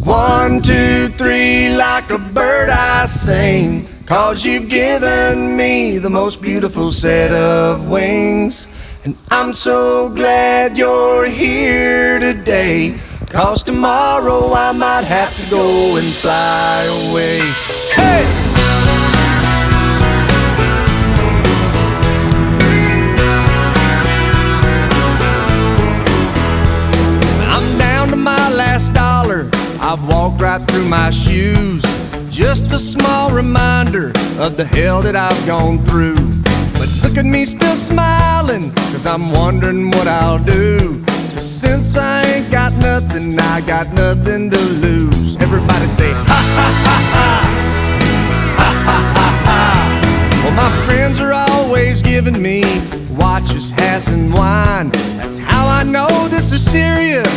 1, 2, 3, like a bird I sing, 'cause you've given me the most beautiful set of wings. And I'm so glad you're here today, 'cause tomorrow I might have to go and fly away. Hey! I'm down to my last dollar, I've walked right through my shoes. Just a small reminder of the hell that I've gone through. But look at me still smiling, 'cause I'm wondering what I'll do. 'Cause since I ain't got nothing, I got nothing to lose. Everybody say ha ha ha ha, ha ha ha ha. Well, my friends are always giving me watches, hats, and wine. That's how I know this is serious.